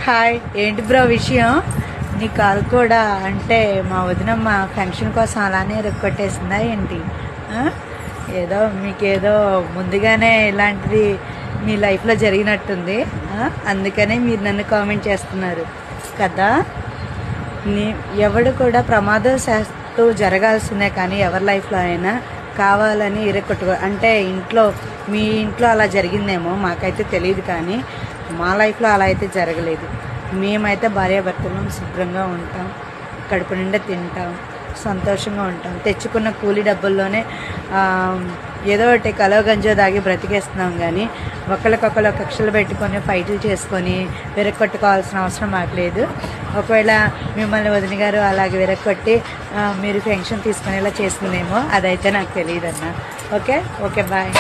Hi, ఏంటి bro విషయం? నీ కాల్ కూడా అంటే మా వదినమ్మ ఫంక్షన్ కోసం అలానే కొట్టేసిందా ఏంటి? ఏదో మీకేదో ముందుగానే ఇలాంటిది మీ లైఫ్లో జరిగినట్టుంది. అందుకనే మీరు నన్ను కామెంట్ చేస్తున్నారు కదా. ఎవడు కూడా ప్రమాదశాత్తు జరగాల్సిందే, కానీ ఎవరి లైఫ్లో అయినా కావాలని ఇరగొట్టుకో అంటే మీ ఇంట్లో అలా జరిగిందేమో, మాకైతే తెలియదు. కానీ మా లైఫ్లో అలా అయితే జరగలేదు. మేమైతే భార్యాభర్తలు శుభ్రంగా ఉంటాం, కడుపు నిండా తింటాం, సంతోషంగా ఉంటాం. తెచ్చుకున్న కూలీ డబ్బుల్లోనే ఏదో ఒకటి కలో గంజో దాగి బ్రతికేస్తున్నాం. కానీ ఒకరికొకరు కక్షలు పెట్టుకొని ఫైట్లు చేసుకొని విరగొట్టుకోవాల్సిన అవసరం మాకు లేదు. ఒకవేళ మిమ్మల్ని వదిన గారు అలాగే విరగొట్టి మీరు ఫంక్షన్ తీసుకునేలా చేస్తుందేమో, అదైతే నాకు తెలియదు అన్న. Okay bye.